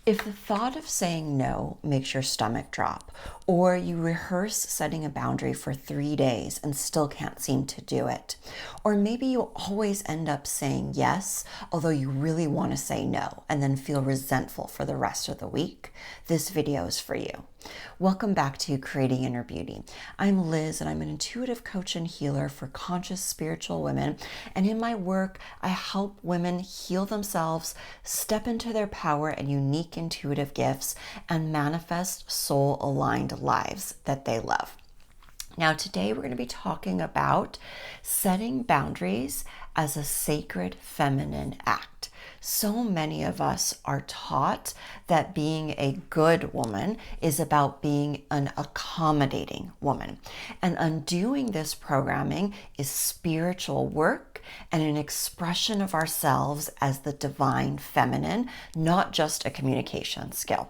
If the thought of saying no makes your stomach drop, or you rehearse setting a boundary for 3 days and still can't seem to do it, or maybe you always end up saying yes, although you really want to say no, and then feel resentful for the rest of the week, this video is for you. Welcome back to Creating Inner Beauty. I'm Liz, and I'm an intuitive coach and healer for conscious spiritual women. And in my work, I help women heal themselves, step into their power and unique intuitive gifts, and manifest soul-aligned lives that they love. Now, today we're going to be talking about setting boundaries as a sacred feminine act. So many of us are taught that being a good woman is about being an accommodating woman. And undoing this programming is spiritual work and an expression of ourselves as the divine feminine, not just a communication skill.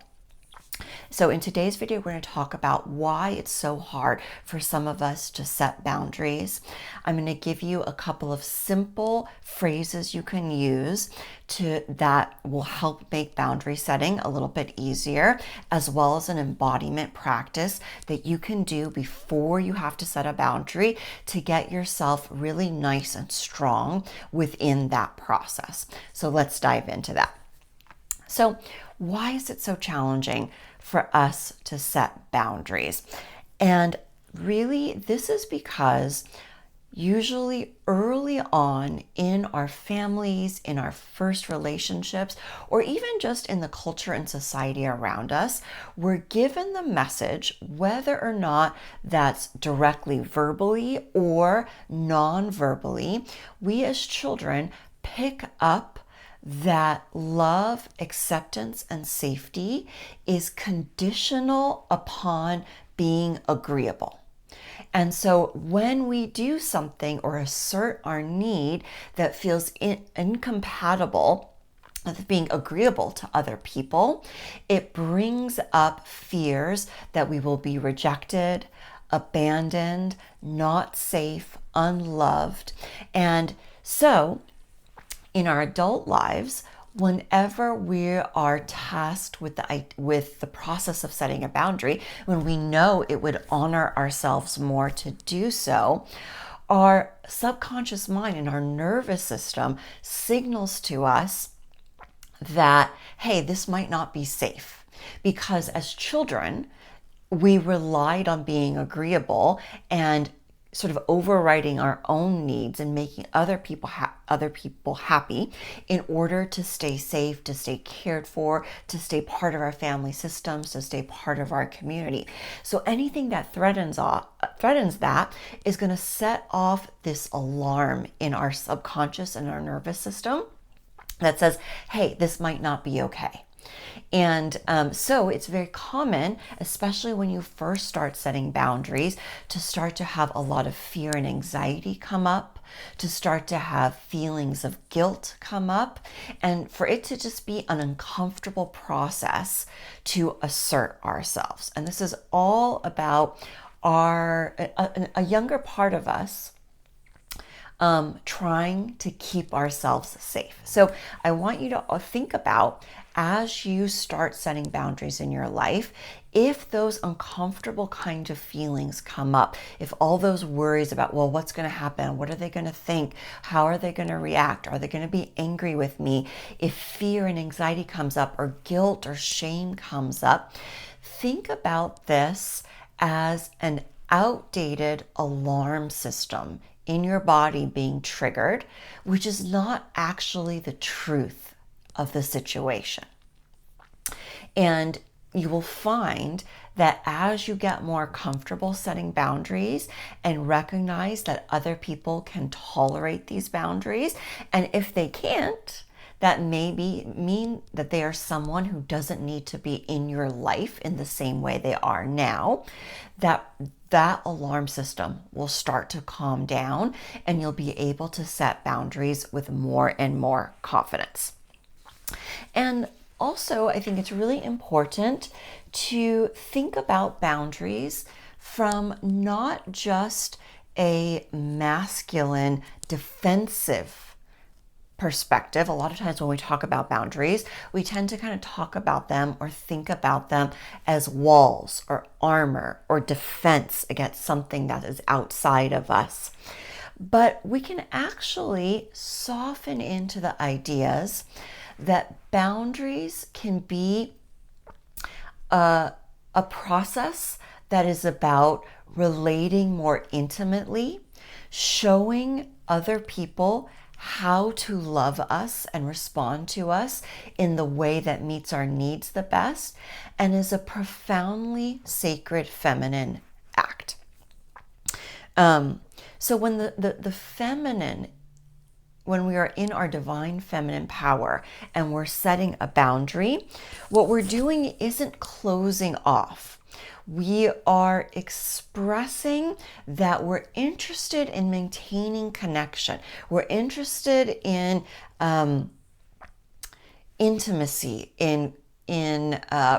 So in today's video, we're going to talk about why it's so hard for some of us to set boundaries. I'm going to give you a couple of simple phrases you can use that will help make boundary setting a little bit easier, as well as an embodiment practice that you can do before you have to set a boundary to get yourself really nice and strong within that process. So let's dive into that. So why is it so challenging for us to set boundaries? And really, this is because usually early on in our families, in our first relationships, or even just in the culture and society around us, we're given the message, whether or not that's directly verbally or non-verbally, we as children pick up that love, acceptance, and safety is conditional upon being agreeable. And so when we do something or assert our need that feels incompatible with being agreeable to other people, it brings up fears that we will be rejected, abandoned, not safe, unloved. And so in our adult lives, whenever we are tasked with the process of setting a boundary, when we know it would honor ourselves more to do so, our subconscious mind and our nervous system signals to us that, hey, this might not be safe. Because as children, we relied on being agreeable and sort of overriding our own needs and making other people happy in order to stay safe, to stay cared for, to stay part of our family systems, to stay part of our community. So anything that threatens that is going to set off this alarm in our subconscious and our nervous system that says, hey, this might not be okay. And so it's very common, especially when you first start setting boundaries, to start to have a lot of fear and anxiety come up, to start to have feelings of guilt come up, and for it to just be an uncomfortable process to assert ourselves. And this is all about a younger part of us trying to keep ourselves safe. So I want you to think about, as you start setting boundaries in your life, if those uncomfortable kind of feelings come up, if all those worries about, well, what's going to happen? What are they going to think? How are they going to react? Are they going to be angry with me? If fear and anxiety comes up, or guilt or shame comes up, think about this as an outdated alarm system in your body being triggered, which is not actually the truth of the situation. And you will find that as you get more comfortable setting boundaries and recognize that other people can tolerate these boundaries, and if they can't, that may mean that they are someone who doesn't need to be in your life in the same way they are now, that alarm system will start to calm down and you'll be able to set boundaries with more and more confidence. And also, I think it's really important to think about boundaries from not just a masculine defensive perspective, a lot of times when we talk about boundaries, we tend to kind of talk about them or think about them as walls or armor or defense against something that is outside of us. But we can actually soften into the ideas that boundaries can be a process that is about relating more intimately, showing other people how to love us and respond to us in the way that meets our needs the best, and is a profoundly sacred feminine act. So when the feminine, when we are in our divine feminine power and we're setting a boundary, what we're doing isn't closing off. We are expressing that we're interested in maintaining connection. We're interested in intimacy, in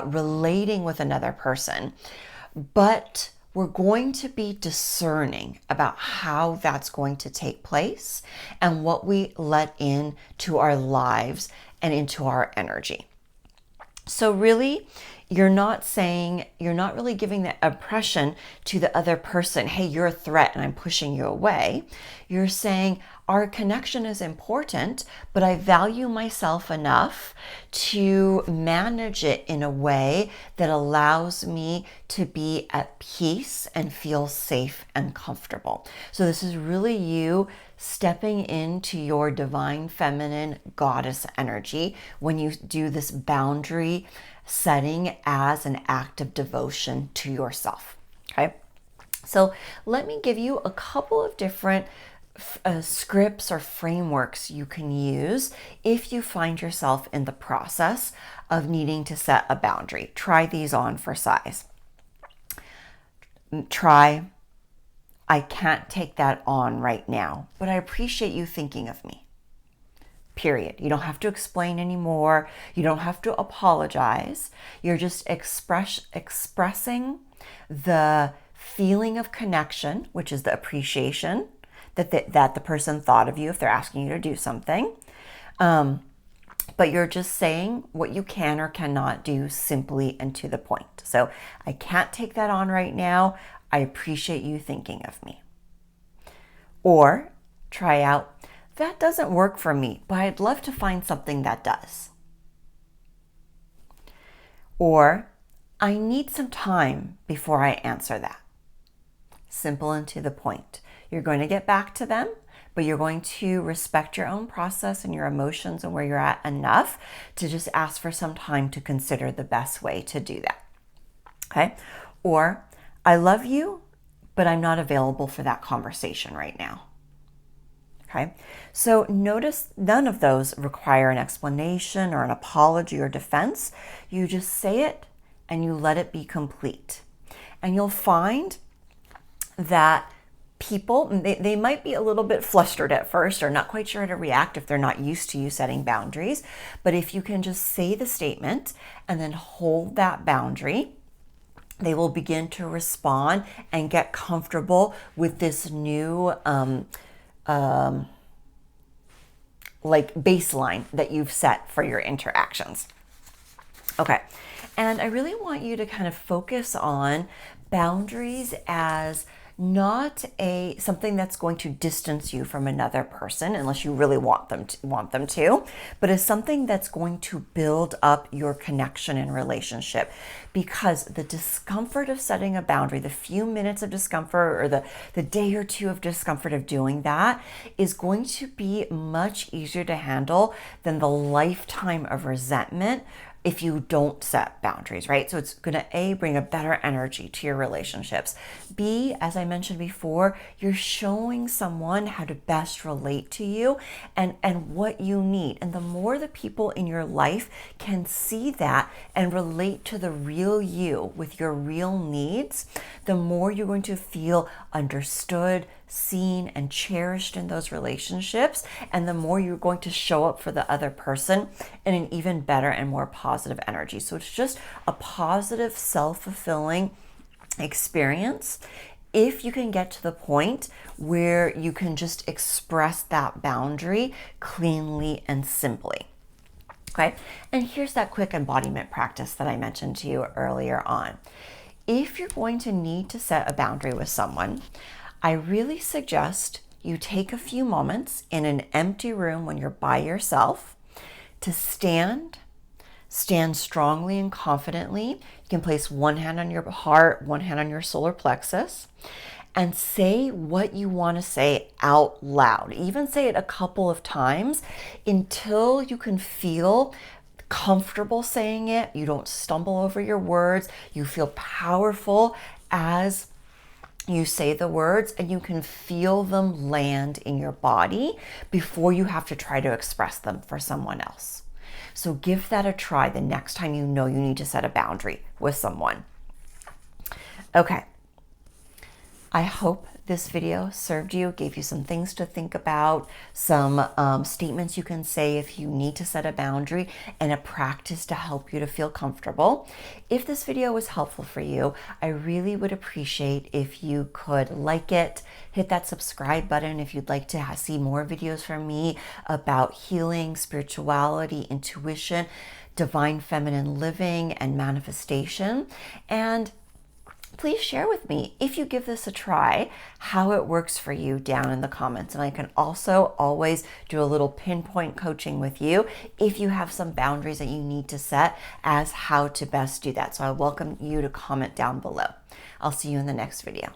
relating with another person, but we're going to be discerning about how that's going to take place and what we let into our lives and into our energy. So really, you're not really giving the impression to the other person, hey, you're a threat and I'm pushing you away. You're saying, our connection is important, but I value myself enough to manage it in a way that allows me to be at peace and feel safe and comfortable. So this is really you stepping into your divine feminine goddess energy when you do this boundary setting as an act of devotion to yourself. Okay, so let me give you a couple of different scripts or frameworks you can use if you find yourself in the process of needing to set a boundary. Try these on for size. Try, I can't take that on right now, but I appreciate you thinking of me. Period. You don't have to explain anymore. You don't have to apologize. You're just expressing the feeling of connection, which is the appreciation that the person thought of you if they're asking you to do something. But you're just saying what you can or cannot do simply and to the point. So I can't take that on right now. I appreciate you thinking of me. Or try out, that doesn't work for me, but I'd love to find something that does. Or, I need some time before I answer that. Simple and to the point. You're going to get back to them, but you're going to respect your own process and your emotions and where you're at enough to just ask for some time to consider the best way to do that. Okay? Or, I love you, but I'm not available for that conversation right now. Okay, so notice none of those require an explanation or an apology or defense. You just say it and you let it be complete. And you'll find that people, they might be a little bit flustered at first or not quite sure how to react if they're not used to you setting boundaries. But if you can just say the statement and then hold that boundary, they will begin to respond and get comfortable with this new like baseline that you've set for your interactions. Okay, and I really want you to kind of focus on boundaries as not something that's going to distance you from another person unless you really want them to, but as something that's going to build up your connection and relationship. Because the discomfort of setting a boundary, the few minutes of discomfort or the day or two of discomfort of doing that is going to be much easier to handle than the lifetime of resentment if you don't set boundaries, right? So it's going to bring a better energy to your relationships. B, as I mentioned before, you're showing someone how to best relate to you and what you need. And the more the people in your life can see that and relate to the real you with your real needs, the more you're going to feel understood, seen, and cherished in those relationships, and the more you're going to show up for the other person in an even better and more positive energy. So it's just a positive, self-fulfilling experience if you can get to the point where you can just express that boundary cleanly and simply. Okay, and here's that quick embodiment practice that I mentioned to you earlier on. If you're going to need to set a boundary with someone, I really suggest you take a few moments in an empty room when you're by yourself to stand strongly and confidently. You can place one hand on your heart, one hand on your solar plexus, and say what you want to say out loud. Even say it a couple of times until you can feel comfortable saying it. You don't stumble over your words. You feel powerful as you say the words, and you can feel them land in your body before you have to try to express them for someone else. So give that a try the next time you know you need to set a boundary with someone. Okay. I hope this video served you, gave you some things to think about, some statements you can say if you need to set a boundary, and a practice to help you to feel comfortable. If this video was helpful for you, I really would appreciate if you could like it, hit that subscribe button if you'd like to see more videos from me about healing, spirituality, intuition, divine feminine living, and manifestation. And please share with me, if you give this a try, how it works for you down in the comments. And I can also always do a little pinpoint coaching with you if you have some boundaries that you need to set as how to best do that. So I welcome you to comment down below. I'll see you in the next video.